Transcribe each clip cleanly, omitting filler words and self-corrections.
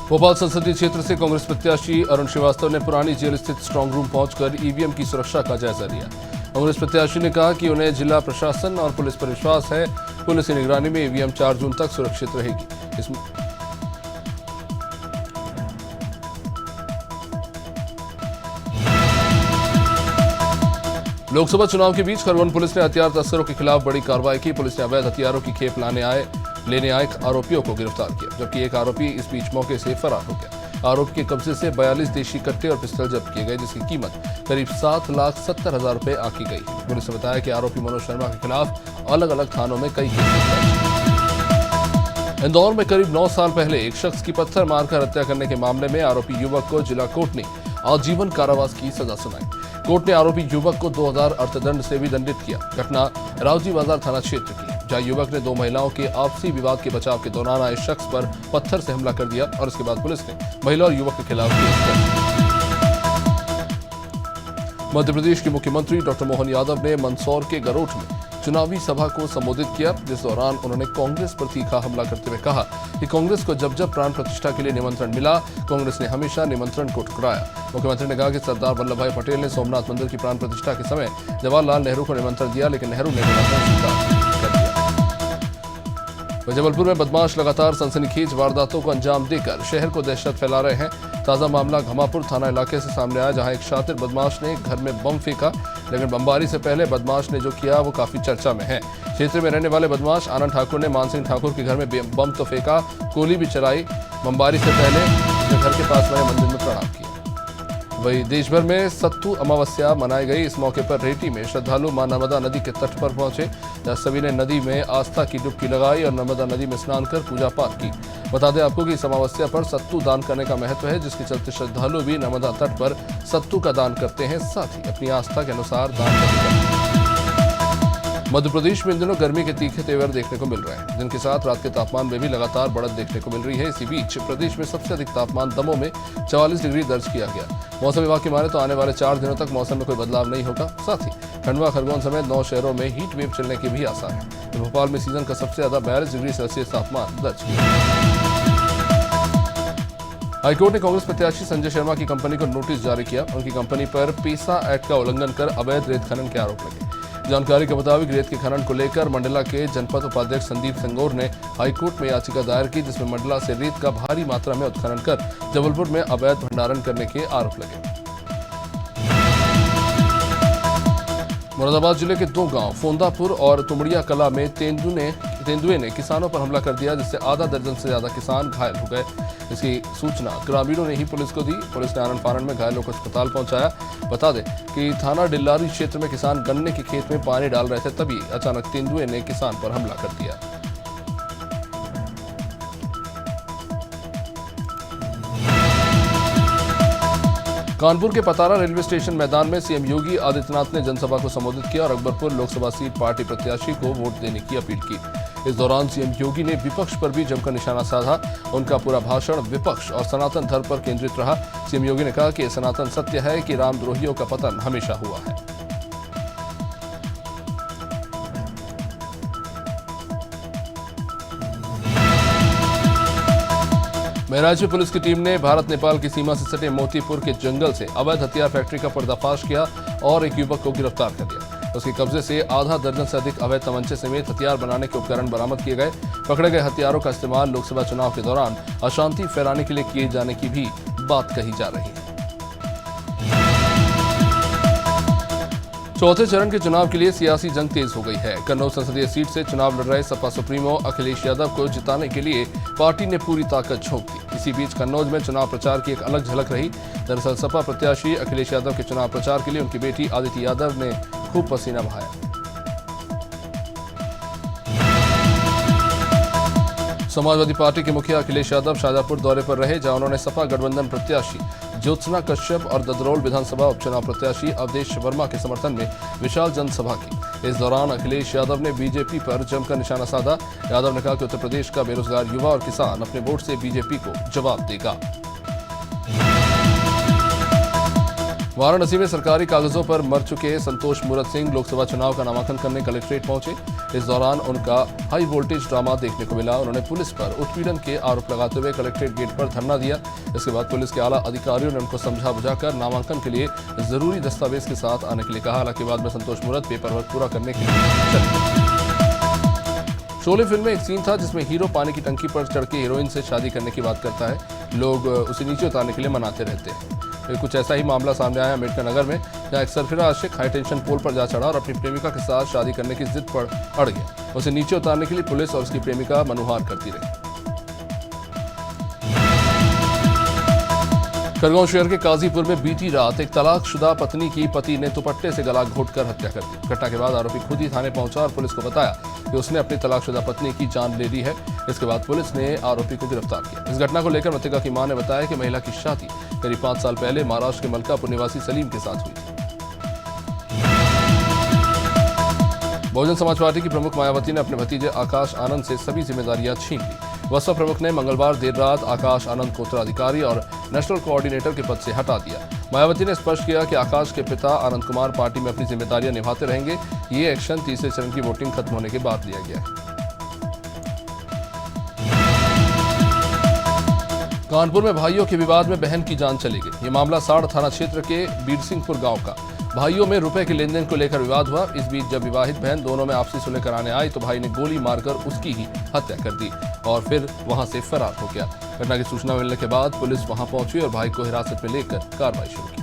भोपाल संसदीय क्षेत्र से कांग्रेस प्रत्याशी अरुण श्रीवास्तव ने पुरानी जेल स्थित स्ट्रांग रूम पहुंचकर ईवीएम की सुरक्षा का जायजा लिया। कांग्रेस प्रत्याशी ने कहा कि उन्हें जिला प्रशासन और पुलिस पर विश्वास है। पुलिस की निगरानी में ईवीएम 4 जून तक सुरक्षित रहेगी। लोकसभा चुनाव के बीच खरगोन पुलिस ने हथियार तस्करों के खिलाफ बड़ी कार्रवाई की। पुलिस ने अवैध हथियारों की खेप लेने आए आरोपियों को गिरफ्तार किया, जबकि एक आरोपी इस बीच मौके से फरार हो गया। आरोपी के कब्जे से 42 देशी कट्टे और पिस्टल जब्त किए गए, जिसकी कीमत करीब 7,70,000 रुपए आंकी गई। पुलिस ने बताया कि आरोपी मनोज शर्मा के खिलाफ अलग अलग थानों में कई केस दर्ज। इंदौर में करीब 9 साल पहले एक शख्स की पत्थर मारकर हत्या करने के मामले में आरोपी युवक को जिला कोर्ट ने आजीवन कारावास की सजा सुनाई। कोर्ट ने आरोपी युवक को 2000 अर्थदंड से भी दंडित किया। घटना रावजी बाजार थाना क्षेत्र की, जहां युवक ने 2 महिलाओं के आपसी विवाद के बचाव के दौरान आए शख्स पर पत्थर से हमला कर दिया और इसके बाद पुलिस ने महिला और युवक के खिलाफ केस दर्ज। मध्य प्रदेश के मुख्यमंत्री डॉक्टर मोहन यादव ने मंदसौर के गरोठ में चुनावी सभा को संबोधित किया, जिस दौरान उन्होंने कांग्रेस पर तीखा हमला करते हुए कहा कि कांग्रेस को जब जब प्राण प्रतिष्ठा के लिए निमंत्रण मिला, कांग्रेस ने हमेशा निमंत्रण को ठुकराया। मुख्यमंत्री ने कहा कि सरदार वल्लभ भाई पटेल ने सोमनाथ मंदिर की प्राण प्रतिष्ठा के समय जवाहरलाल नेहरू को निमंत्रण दिया, लेकिन नेहरू ने निमंत्रण स्वीकार कर दिया। जबलपुर में बदमाश लगातार सनसनीखेज वारदातों को अंजाम देकर शहर को दहशत फैला रहे हैं। ताजा मामला घमापुर थाना इलाके से सामने आया, जहां एक शातिर बदमाश ने घर में बम फेंका, लेकिन बमबारी से पहले बदमाश ने जो किया वो काफी चर्चा में है। क्षेत्र में रहने वाले बदमाश आनंद ठाकुर ने मान सिंह ठाकुर के घर में बम तो फेंका, गोली भी चलाई। बमबारी से पहले उसने घर के पास बने मंदिर में प्रणाम किया। वहीं देश भर में सत्तू अमावस्या मनाई गई। इस मौके पर रेटी में श्रद्धालु मां नर्मदा नदी के तट पर पहुंचे, जहां सभी ने नदी में आस्था की डुबकी लगाई और नर्मदा नदी में स्नान कर पूजा पाठ की। बता दें आपको कि इस अमावस्या पर सत्तू दान करने का महत्व है, जिसके चलते श्रद्धालु भी नर्मदा तट पर सत्तू का दान करते हैं, साथ ही अपनी आस्था के अनुसार दान करते हैं। मध्य प्रदेश में इन दिनों गर्मी के तीखे तेवर देखने को मिल रहे हैं। दिन के साथ रात के तापमान में भी लगातार बढ़त देखने को मिल रही है। इसी बीच प्रदेश में सबसे अधिक तापमान दमोह में 44 डिग्री दर्ज किया गया। मौसम विभाग की माने तो आने वाले 4 दिनों तक मौसम में कोई बदलाव नहीं होगा। साथ ही खंडवा, खरगोन समेत 9 शहरों में हीट वेव चलने के भी आसार हैं। तो भोपाल में सीजन का सबसे ज्यादा 42 डिग्री सेल्सियस तापमान दर्ज किया। हाईकोर्ट ने कांग्रेस प्रत्याशी संजय शर्मा की कंपनी को नोटिस जारी किया। उनकी कंपनी पर पेसा एक्ट का उल्लंघन कर अवैध रेत खनन के आरोप लगे। जानकारी के मुताबिक रेत के खनन को लेकर मंडला के जनपद उपाध्यक्ष संदीप सिंगोर ने हाईकोर्ट में याचिका दायर की, जिसमें मंडला से रेत का भारी मात्रा में उत्खनन कर जबलपुर में अवैध भंडारण करने के आरोप लगे। मुरादाबाद जिले के 2 गांव फोंदापुर और तुमड़िया कला में तेंदुए ने किसानों पर हमला कर दिया, जिससे आधा दर्जन से ज्यादा किसान घायल हो गए। इसकी सूचना ग्रामीणों ने ही पुलिस को दी। पुलिस ने आनन फानन में घायलों को अस्पताल पहुंचाया। बता दें कि थाना डिल्लारी क्षेत्र में किसान गन्ने के खेत में पानी डाल रहे थे, तभी अचानक तेंदुए ने किसान पर हमला कर दिया। कानपुर के पतारा रेलवे स्टेशन मैदान में सीएम योगी आदित्यनाथ ने जनसभा को संबोधित किया और अकबरपुर लोकसभा सीट पार्टी प्रत्याशी को वोट देने की अपील की। इस दौरान सीएम योगी ने विपक्ष पर भी जमकर निशाना साधा। उनका पूरा भाषण विपक्ष और सनातन धर्म पर केंद्रित रहा। सीएम योगी ने कहा कि सनातन सत्य है कि रामद्रोहियों का पतन हमेशा हुआ है। महराज पुलिस की टीम ने भारत नेपाल की सीमा से सटे मोतीपुर के जंगल से अवैध हथियार फैक्ट्री का पर्दाफाश किया और एक युवक को गिरफ्तार कर लिया। उसके कब्जे से आधा दर्जन से अधिक अवैध तमंचे समेत हथियार बनाने के उपकरण बरामद किए गए। पकड़े गए हथियारों का इस्तेमाल लोकसभा चुनाव के दौरान अशांति फैलाने के लिए किए जाने की भी बात कही जा रही है। चौथे चरण के चुनाव के लिए सियासी जंग तेज हो गई है। कन्नौज संसदीय सीट से चुनाव लड़ रहे सपा सुप्रीमो अखिलेश यादव को जिताने के लिए पार्टी ने पूरी ताकत झोंक दी। इसी बीच कन्नौज में चुनाव प्रचार की एक अलग झलक रही। दरअसल सपा प्रत्याशी अखिलेश यादव के चुनाव प्रचार के लिए उनकी बेटी आदिति यादव ने खूब पसीना बहाया। समाजवादी पार्टी के मुखिया अखिलेश यादव शाजापुर दौरे पर रहे, जहां उन्होंने सपा गठबंधन प्रत्याशी ज्योत्सना कश्यप और ददरोल विधानसभा उपचुनाव प्रत्याशी अवधेश वर्मा के समर्थन में विशाल जनसभा की। इस दौरान अखिलेश यादव ने बीजेपी पर जमकर निशाना साधा। यादव ने कहा कि उत्तर प्रदेश का बेरोजगार युवा और किसान अपने वोट से बीजेपी को जवाब देगा। वाराणसी में सरकारी कागजों पर मर चुके संतोष मूरत सिंह लोकसभा चुनाव का नामांकन करने कलेक्ट्रेट पहुंचे। इस दौरान उनका हाई वोल्टेज ड्रामा देखने को मिला। उन्होंने पुलिस पर उत्पीड़न के आरोप लगाते हुए कलेक्ट्रेट गेट पर धरना दिया। इसके बाद पुलिस के आला अधिकारियों ने उनको समझा बुझाकर नामांकन के लिए जरूरी दस्तावेज के साथ आने के लिए कहा। हालांकि बाद में संतोष मूरत पेपर वर्क पूरा करने के लिए चले। शोले फिल्म में एक सीन था जिसमें हीरो पानी की टंकी पर चढ़ के हीरोइन से शादी करने की बात करता है। लोग उसे नीचे उतारने के लिए मनाते रहते हैं। फिर कुछ ऐसा ही मामला सामने आया अम्बेडकर नगर में, जहां एक सरफिरा आशिक हाई टेंशन पोल पर जा चढ़ा और अपनी प्रेमिका के साथ शादी करने की जिद पर अड़ गया। उसे नीचे उतारने के लिए पुलिस और उसकी प्रेमिका मनुहार करती रही। खरगोन शहर के काजीपुर में बीती रात एक तलाकशुदा पत्नी की पति ने दुपट्टे से गला घोंटकर हत्या कर दी। घटना के बाद आरोपी खुद ही थाने पहुंचा और पुलिस को बताया कि उसने अपनी तलाकशुदा पत्नी की जान ले ली है। इसके बाद पुलिस ने आरोपी को गिरफ्तार किया। इस घटना को लेकर मृतका की मां ने बताया कि महिला की शादी करीब 5 साल पहले महाराष्ट्र के मलकापुर निवासी सलीम के साथ हुई थी। बहुजन समाज पार्टी की प्रमुख मायावती ने अपने भतीजे आकाश आनंद से सभी जिम्मेदारियां छीन ली। बसपा प्रमुख ने मंगलवार देर रात आकाश आनंद को उत्तराधिकारी और नेशनल कोऑर्डिनेटर के पद से हटा दिया। मायावती ने स्पष्ट किया कि आकाश के पिता आनंद कुमार पार्टी में अपनी जिम्मेदारियां निभाते रहेंगे। ये एक्शन तीसरे चरण की वोटिंग खत्म होने के बाद लिया गया है। कानपुर में भाइयों के विवाद में बहन की जान चली गई। ये मामला साड़ थाना क्षेत्र के बीरसिंहपुर गांव का। भाइयों में रुपए के लेन देन को लेकर विवाद हुआ। इस बीच जब विवाहित बहन दोनों में आपसी सुलह कराने आई तो भाई ने गोली मारकर उसकी ही हत्या कर दी और फिर वहां से फरार हो गया। घटना की सूचना मिलने के बाद पुलिस वहां पहुंची और भाई को हिरासत में लेकर कार्रवाई शुरू की।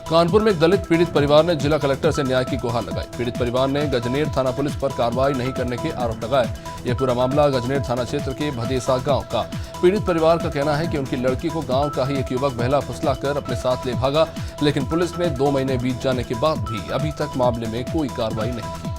कानपुर में एक दलित पीड़ित परिवार ने जिला कलेक्टर से न्याय की गुहार लगाई। पीड़ित परिवार ने गजनेर थाना पुलिस पर कार्रवाई नहीं करने के आरोप लगाए। यह पूरा मामला गजनेर थाना क्षेत्र के भदेसा गांव का। पीड़ित परिवार का कहना है कि उनकी लड़की को गांव का ही एक युवक बहला फुसला कर अपने साथ ले भागा, लेकिन पुलिस ने 2 महीने बीत जाने के बाद भी अभी तक मामले में कोई कार्रवाई नहीं की।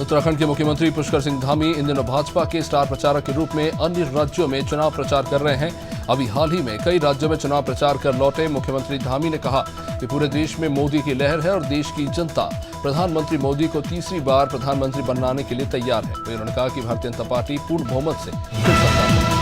उत्तराखंड के मुख्यमंत्री पुष्कर सिंह धामी इन दिनों भाजपा के स्टार प्रचारक के रूप में अन्य राज्यों में चुनाव प्रचार कर रहे हैं। अभी हाल ही में कई राज्यों में चुनाव प्रचार कर लौटे मुख्यमंत्री धामी ने कहा कि पूरे देश में मोदी की लहर है और देश की जनता प्रधानमंत्री मोदी को तीसरी बार प्रधानमंत्री बनाने के लिए तैयार है। तो उन्होंने कहा कि भारतीय जनता पार्टी पूर्ण बहुमत से फिर सरकार बनाएगी।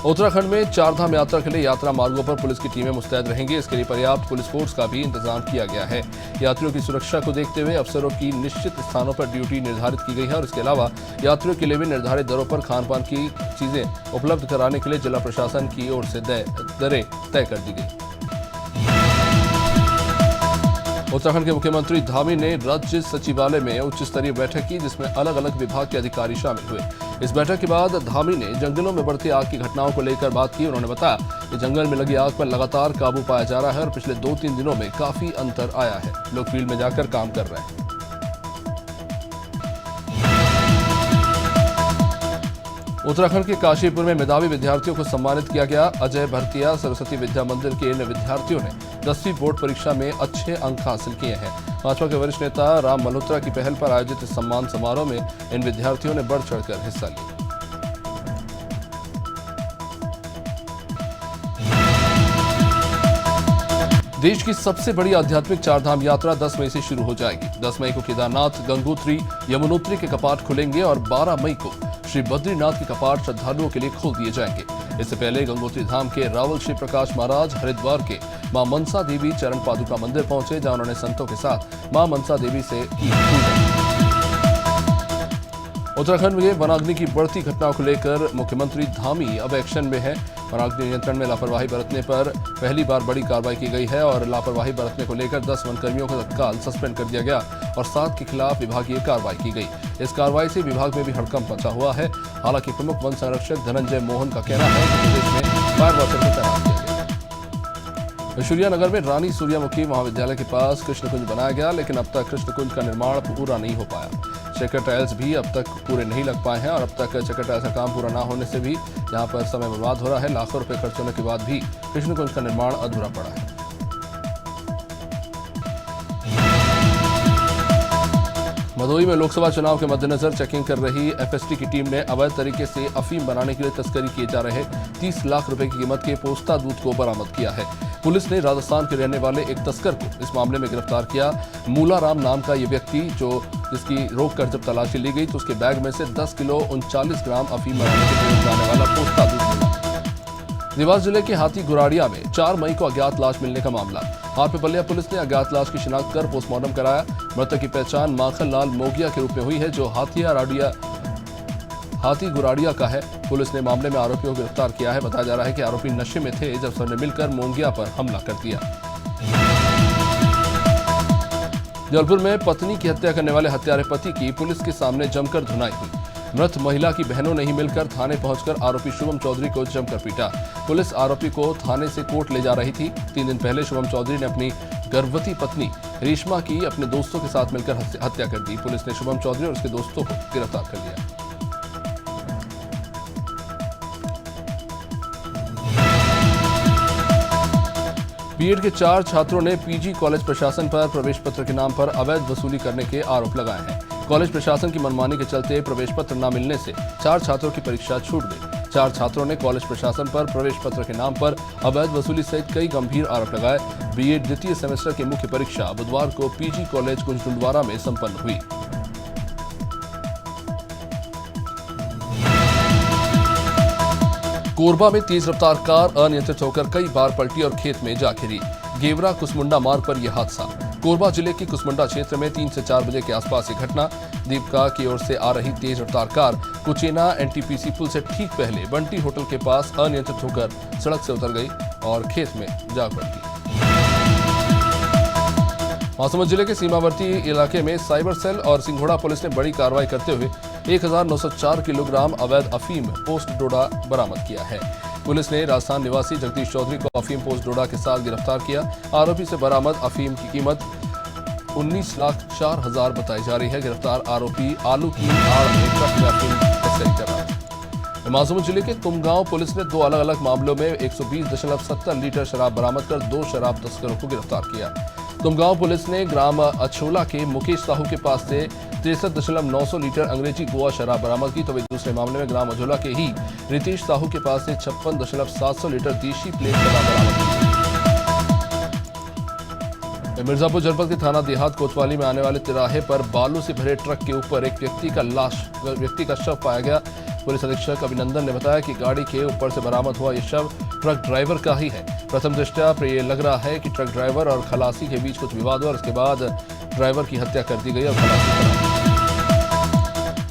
उत्तराखंड में 4 धाम यात्रा के लिए यात्रा मार्गों पर पुलिस की टीमें मुस्तैद रहेंगी। इसके लिए पर्याप्त पुलिस फोर्स का भी इंतजाम किया गया है। यात्रियों की सुरक्षा को देखते हुए अफसरों की निश्चित स्थानों पर ड्यूटी निर्धारित की गई है और इसके अलावा यात्रियों के लिए भी निर्धारित दरों पर खान पान की चीजें उपलब्ध कराने के लिए जिला प्रशासन की ओर से दरें तय कर दी गई। उत्तराखंड के मुख्यमंत्री धामी ने राज्य सचिवालय में उच्च स्तरीय बैठक की, जिसमें अलग अलग विभाग के अधिकारी शामिल हुए। इस बैठक के बाद धामी ने जंगलों में बढ़ती आग की घटनाओं को लेकर बात की। उन्होंने बताया कि जंगल में लगी आग पर लगातार काबू पाया जा रहा है और पिछले 2-3 दिनों में काफी अंतर आया है। लोग फील्ड में जाकर काम कर रहे हैं। उत्तराखंड के काशीपुर में मेधावी विद्यार्थियों को सम्मानित किया गया। अजय भरतिया सरस्वती विद्या मंदिर के इन विद्यार्थियों ने 10वीं बोर्ड परीक्षा में अच्छे अंक हासिल किए हैं। भाजपा के वरिष्ठ नेता राम मल्होत्रा की पहल पर आयोजित इस सम्मान समारोह में इन विद्यार्थियों ने बढ़ चढ़कर हिस्सा लिया। देश की सबसे बड़ी आध्यात्मिक 4 धाम यात्रा 10 मई से शुरू हो जाएगी। 10 मई को केदारनाथ, गंगोत्री, यमुनोत्री के कपाट खुलेंगे और 12 मई को श्री बद्रीनाथ के कपाट श्रद्धालुओं के लिए खोल दिए जाएंगे। इससे पहले गंगोत्री धाम के रावल श्री प्रकाश महाराज हरिद्वार के मां मनसा देवी चरण पादुका मंदिर पहुंचे, जहां उन्होंने संतों के साथ मां मनसा देवी से की पूजा। उत्तराखंड में वनाग्नि की बढ़ती घटनाओं को लेकर मुख्यमंत्री धामी अब एक्शन में है। वनाग्नि नियंत्रण में लापरवाही बरतने पर पहली बार बड़ी कार्रवाई की गई है और लापरवाही बरतने को लेकर 10 वनकर्मियों को तत्काल सस्पेंड कर दिया गया और 7 के खिलाफ विभागीय कार्रवाई की गई। इस कार्रवाई से विभाग में भी हड़कंप मचा हुआ है। हालांकि प्रमुख वन संरक्षक धनंजय मोहन का कहना है कि प्रदेश में फायर वॉचर को तैनात किया गया। सूर्यानगर में रानी सूर्यमुखी महाविद्यालय के पास कृष्णकुंज बनाया गया, लेकिन अब तक कृष्णकुंज का निर्माण पूरा नहीं हो पाया। चेकर टाइल्स भी अब तक पूरे नहीं लग पाए हैं और अब तक चेकर टाइल्स का काम पूरा ना होने से भी यहाँ पर समय बर्बाद हो रहा है। लाखों रुपए खर्च होने के बाद भी कृष्णकुंज का निर्माण अधूरा पड़ा है। भदोही में लोकसभा चुनाव के मद्देनजर चेकिंग कर रही एफएसटी की टीम ने अवैध तरीके से अफीम बनाने के लिए तस्करी किए जा रहे 30 लाख रुपए की कीमत के पोस्ता दूध को बरामद किया है। पुलिस ने राजस्थान के रहने वाले एक तस्कर को इस मामले में गिरफ्तार किया। मूलाराम नाम का ये व्यक्ति जिसकी रोककर जब तलाशी ली गई तो उसके बैग में से 10 किलो 39 ग्राम अफीम बनाने के प्रयोग जाने वाला पोस्ता दूध मिला। देवास जिले के हाथी गुराड़िया में 4 मई को अज्ञात लाश मिलने का मामला। हाटपिपलिया पुलिस ने अज्ञात लाश की शिनाख्त कर पोस्टमार्टम कराया। मृतक की पहचान माखन लाल मोगिया के रूप में हुई है, जो हाथी गुराड़िया का है। पुलिस ने मामले में आरोपियों को गिरफ्तार किया है। बताया जा रहा है कि आरोपी नशे में थे जब सबने मिलकर मोंगिया पर हमला कर दिया। जबलपुर में पत्नी की हत्या करने वाले हत्यारे पति की पुलिस के सामने जमकर धुनाई हुई। मृत महिला की बहनों ने ही मिलकर थाने पहुंचकर आरोपी शुभम चौधरी को जमकर पीटा। पुलिस आरोपी को थाने से कोर्ट ले जा रही थी। 3 दिन पहले शुभम चौधरी ने अपनी गर्भवती पत्नी रेशमा की अपने दोस्तों के साथ मिलकर हत्या कर दी। पुलिस ने शुभम चौधरी और उसके दोस्तों को गिरफ्तार कर लिया। बीएड के 4 छात्रों ने पीजी कॉलेज प्रशासन पर प्रवेश पत्र के नाम पर अवैध वसूली करने के आरोप लगाए हैं। कॉलेज प्रशासन की मनमानी के चलते प्रवेश पत्र न मिलने से 4 छात्रों की परीक्षा छूट गई। 4 छात्रों ने कॉलेज प्रशासन पर प्रवेश पत्र के नाम पर अवैध वसूली सहित कई गंभीर आरोप लगाए। बीएड द्वितीय सेमेस्टर की मुख्य परीक्षा बुधवार को पीजी कॉलेज कुंजडुंडवारा में संपन्न हुई। कोरबा में तेज रफ्तार कार अनियंत्रित होकर कई बार पलटी और खेत में जा घिरी। गेवरा कुसमुंडा मार्ग पर यह हादसा। कोरबा जिले के कुसमुंडा क्षेत्र में 3 से 4 बजे के आसपास ये घटना। दीपका की ओर से आ रही तेज रफ्तार कार कुचेना एनटीपीसी पुल से ठीक पहले बंटी होटल के पास अनियंत्रित होकर सड़क से उतर गई और खेत में जा पलटी। महासमुंद जिले के सीमावर्ती इलाके में साइबर सेल और सिंघोड़ा पुलिस ने बड़ी कार्रवाई करते हुए 1904 किलोग्राम अवैध अफीम पोस्ट डोडा बरामद किया है। पुलिस ने राजस्थान निवासी जगदीश चौधरी को अफीम पोस्ट डोडा के साथ गिरफ्तार किया। आरोपी से बरामद अफीम की कीमत 19,04,000 बताई जा रही है। गिरफ्तार आरोपी आलू की आड़ में ट्रक में अफीम तस्करी कर रहा था। महासमुंद जिले के तुमगांव पुलिस ने 2 अलग अलग मामलों में 120.70 लीटर शराब बरामद कर 2 शराब तस्करों को गिरफ्तार किया। तुमगांव पुलिस ने ग्राम अछोला के मुकेश साहू के पास से 63.900 लीटर अंग्रेजी गोवा शराब बरामद की। तो वही दूसरे मामले में ग्राम अझोला के ही रितेश साहू के पास से 56.700 लीटर देशी प्लेट शराब बरामद की। मिर्जापुर जनपद के थाना देहात कोतवाली में आने वाले तिराहे पर बालू से भरे ट्रक के ऊपर एक व्यक्ति का शव पाया गया। पुलिस अधीक्षक अभिनंदन ने बताया कि गाड़ी के ऊपर से बरामद हुआ यह शव ट्रक ड्राइवर का ही है। प्रथम दृष्टया पर यह लग रहा है कि ट्रक ड्राइवर और खलासी के बीच कुछ विवाद हुआ और उसके बाद ड्राइवर की हत्या कर दी गई और खलासी फरार।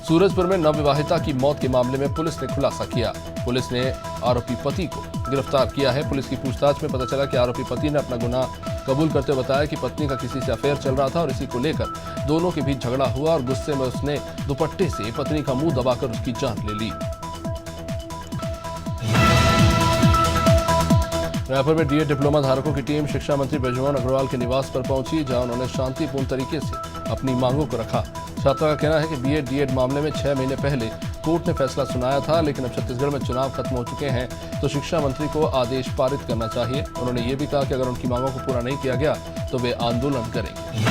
सूरजपुर में नवविवाहिता की मौत के मामले में पुलिस ने खुलासा किया। पुलिस ने आरोपी पति को गिरफ्तार किया है। पुलिस की पूछताछ में पता चला कि आरोपी पति ने अपना गुनाह कबूल करते हुए बताया कि पत्नी का किसी से अफेयर चल रहा था और इसी को लेकर दोनों के बीच झगड़ा हुआ और गुस्से में उसने दुपट्टे से पत्नी का मुंह दबाकर उसकी जान ले ली। रायपुर में डीएड डिप्लोमा धारकों की टीम शिक्षा मंत्री बृजमोहन अग्रवाल के निवास पर पहुंची, जहां उन्होंने शांतिपूर्ण तरीके से अपनी मांगों को रखा। छात्रा का कहना है कि बीएड डीएड मामले में 6 महीने पहले कोर्ट ने फैसला सुनाया था, लेकिन अब छत्तीसगढ़ में चुनाव खत्म हो चुके हैं तो शिक्षा मंत्री को आदेश पारित करना चाहिए। उन्होंने ये भी कहा कि अगर उनकी मांगों को पूरा नहीं किया गया तो वे आंदोलन करेंगे।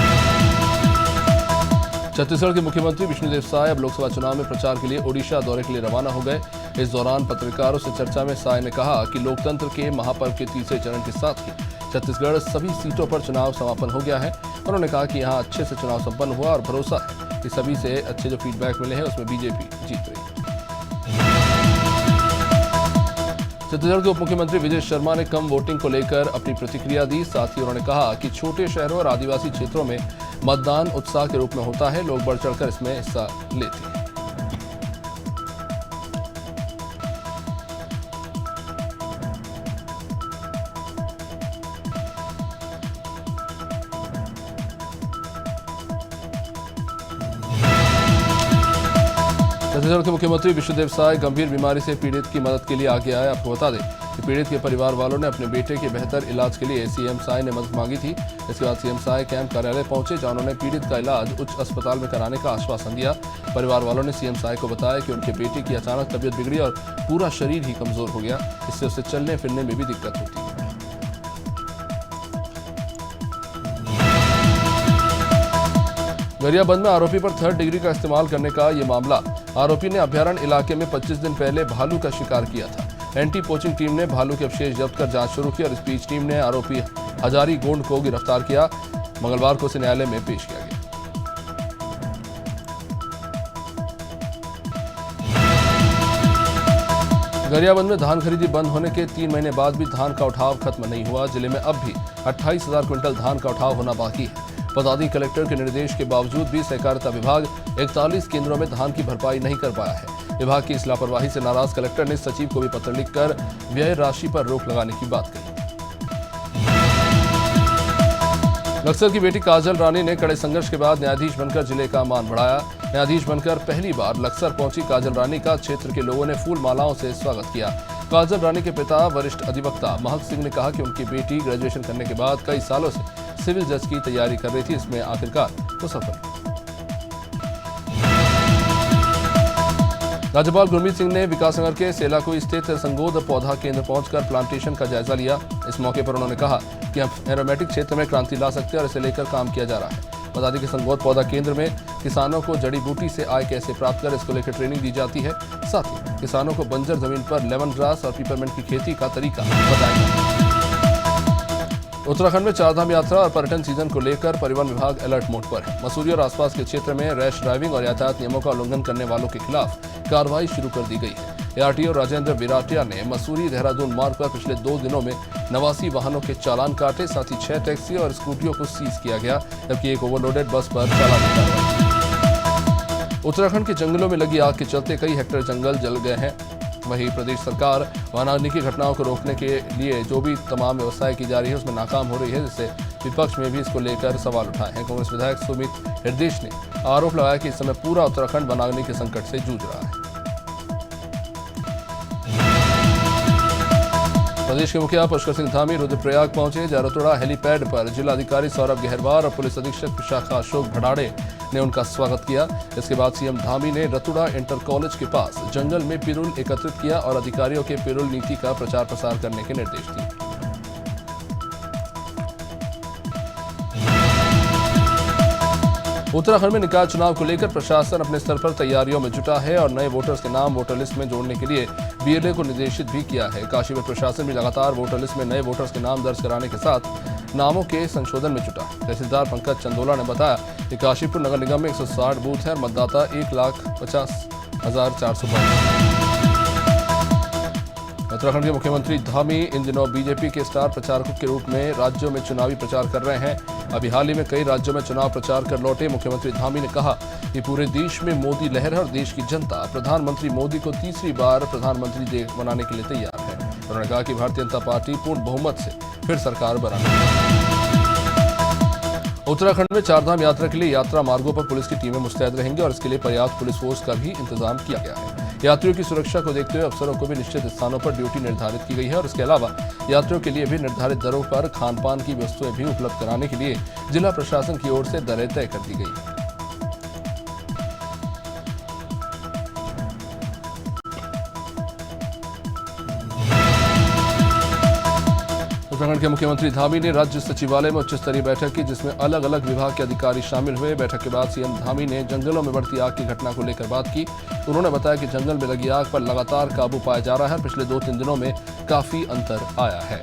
छत्तीसगढ़ के मुख्यमंत्री विष्णुदेव साय अब लोकसभा चुनाव में प्रचार के लिए ओडिशा दौरे के लिए रवाना हो गए। इस दौरान पत्रकारों से चर्चा में साय ने कहा कि लोकतंत्र के महापर्व के तीसरे चरण के साथ ही छत्तीसगढ़ सभी सीटों पर चुनाव समापन हो गया है। उन्होंने कहा कि यहां अच्छे से चुनाव संपन्न हुआ और भरोसा है कि सभी से अच्छे जो फीडबैक मिले हैं उसमें बीजेपी जीत रही है। छत्तीसगढ़ के उप मुख्यमंत्री विजय शर्मा ने कम वोटिंग को लेकर अपनी प्रतिक्रिया दी। साथ ही उन्होंने कहा कि छोटे शहरों और आदिवासी क्षेत्रों में मतदान उत्साह के रूप में होता है, लोग बढ़ चढ़कर इसमें हिस्सा लेते हैं। छत्तीसगढ़ के मुख्यमंत्री विष्णुदेव साय गंभीर बीमारी से पीड़ित की मदद के लिए आगे आए। आपको बता दें कि पीड़ित के परिवार वालों ने अपने बेटे के बेहतर इलाज के लिए सीएम साय ने मदद मांगी थी। इसके बाद सीएम साय कैंप कार्यालय पहुंचे, जहां उन्होंने पीड़ित का इलाज उच्च अस्पताल में कराने का आश्वासन दिया। परिवार वालों ने सीएम साय को बताया कि उनके बेटे की अचानक तबीयत बिगड़ी और पूरा शरीर ही कमजोर हो गया। इससे उसे चलने फिरने में भी दिक्कत होती है। गरियाबंद में आरोपी पर थर्ड डिग्री का इस्तेमाल करने का ये मामला। आरोपी ने अभ्यारण्य इलाके में 25 दिन पहले भालू का शिकार किया था। एंटी पोचिंग टीम ने भालू के अवशेष जब्त कर जांच शुरू की और इस बीच टीम ने आरोपी हजारी गोंड को गिरफ्तार किया। मंगलवार को उसे न्यायालय में पेश किया गया। गरियाबंद में धान खरीदी बंद होने के 3 महीने बाद भी धान का उठाव खत्म नहीं हुआ। जिले में अब भी 28,000 क्विंटल धान का उठाव होना बाकी है। बता दें, कलेक्टर के निर्देश के बावजूद भी सहकारिता विभाग 41 केंद्रों में धान की भरपाई नहीं कर पाया है। विभाग की इस लापरवाही से नाराज कलेक्टर ने सचिव को भी पत्र लिखकर व्यय राशि पर रोक लगाने की बात कही। नक्सल की बेटी काजल रानी ने कड़े संघर्ष के बाद न्यायाधीश बनकर जिले का मान बढ़ाया। न्यायाधीश बनकर पहली बार लक्सर पहुंची काजल रानी का क्षेत्र के लोगों ने फूल मालाओं से स्वागत किया। काजल रानी के पिता वरिष्ठ अधिवक्ता महक सिंह ने कहा कि उनकी बेटी ग्रेजुएशन करने के बाद कई सालों से सिविल जज की तैयारी कर रही थी, इसमें आखिरकार वो सफल। राज्यपाल गुरमीत सिंह ने विकासनगर के सेलाकुई स्थित संगोद पौधा केंद्र पहुंचकर प्लांटेशन का जायजा लिया। इस मौके पर उन्होंने कहा कि हम एरोमेटिक क्षेत्र में क्रांति ला सकते हैं और इसे लेकर काम किया जा रहा है। बता दें कि संगोद पौधा केंद्र में किसानों को जड़ी बूटी से आय कैसे प्राप्त करें, इसको लेकर ट्रेनिंग दी जाती है। साथ ही किसानों को बंजर जमीन पर लेमन ग्रास और पीपरमेंट की खेती का तरीका बताया गया। उत्तराखंड में चारधाम यात्रा और पर्यटन सीजन को लेकर परिवहन विभाग अलर्ट मोड पर है। मसूरी और आसपास के क्षेत्र में रैश ड्राइविंग और यातायात नियमों का उल्लंघन करने वालों के खिलाफ कार्रवाई शुरू कर दी गई है। एआरटीओ राजेंद्र विराटिया ने मसूरी देहरादून मार्ग पर पिछले 2 दिनों में 89 वाहनों के चालान काटे। साथ ही 6 टैक्सी और स्कूटियों को सीज किया गया, जबकि एक ओवरलोडेड बस पर चालान काटा। उत्तराखंड के जंगलों में लगी आग के चलते कई हेक्टेयर जंगल जल गए हैं। वहीं प्रदेश सरकार वनाग्नि की घटनाओं को रोकने के लिए जो भी तमाम व्यवस्थाएं की जा रही है उसमें नाकाम हो रही है, जिससे विपक्ष में भी इसको लेकर सवाल उठाए हैं। कांग्रेस विधायक सुमित हृदयेश ने आरोप लगाया कि इस समय पूरा उत्तराखंड वनाग्नि के संकट से जूझ रहा है। प्रदेश के मुखिया पुष्कर सिंह धामी रुद्रप्रयाग पहुंचे। रतुड़ा हेलीपैड पर जिलाधिकारी सौरभ गहरवार और पुलिस अधीक्षक विशाखा अशोक भड़ाड़े ने उनका स्वागत किया। इसके बाद सीएम धामी ने रतुड़ा इंटर कॉलेज के पास जंगल में पिरूल एकत्रित किया और अधिकारियों के पिरूल नीति का प्रचार प्रसार करने के निर्देश दिए। उत्तराखंड में निकाय चुनाव को लेकर प्रशासन अपने स्तर पर तैयारियों में जुटा है और नए वोटर्स के नाम वोटर लिस्ट में जोड़ने के लिए बीएलए को निर्देशित भी किया है। काशी में प्रशासन भी लगातार वोटर लिस्ट में नए वोटर्स के नाम दर्ज कराने के साथ नामों के संशोधन में जुटा है। तहसीलदार पंकज चंदोला ने बताया कि काशीपुर नगर निगम में 160 बूथ हैं और मतदाता 1,50,405। उत्तराखंड के मुख्यमंत्री धामी इन दिनों बीजेपी के स्टार प्रचारकों के रूप में राज्यों में चुनावी प्रचार कर रहे हैं। अभी हाल ही में कई राज्यों में चुनाव प्रचार कर लौटे मुख्यमंत्री धामी ने कहा कि पूरे देश में मोदी लहर है और देश की जनता प्रधानमंत्री मोदी को तीसरी बार प्रधानमंत्री बनाने के लिए तैयार है। उन्होंने कहा कि भारतीय जनता पार्टी पूर्ण बहुमत से फिर सरकार बनाएगी। उत्तराखंड में चारधाम यात्रा के लिए यात्रा मार्गों पर पुलिस की टीमें मुस्तैद रहेंगी और इसके लिए पर्याप्त पुलिस फोर्स का भी इंतजाम किया गया है। यात्रियों की सुरक्षा को देखते हुए अफसरों को भी निश्चित स्थानों पर ड्यूटी निर्धारित की गई है और इसके अलावा यात्रियों के लिए भी निर्धारित दरों पर खान-पान की वस्तुएं भी उपलब्ध कराने के लिए जिला प्रशासन की ओर से दरें तय कर दी गई है। उत्तराखंड के मुख्यमंत्री धामी ने राज्य सचिवालय में उच्च स्तरीय बैठक की, जिसमें अलग अलग विभाग के अधिकारी शामिल हुए। बैठक के बाद सीएम धामी ने जंगलों में बढ़ती आग की घटना को लेकर बात की। उन्होंने बताया कि जंगल में लगी आग पर लगातार काबू पाया जा रहा है। पिछले 2-3 दिनों में काफी अंतर आया है।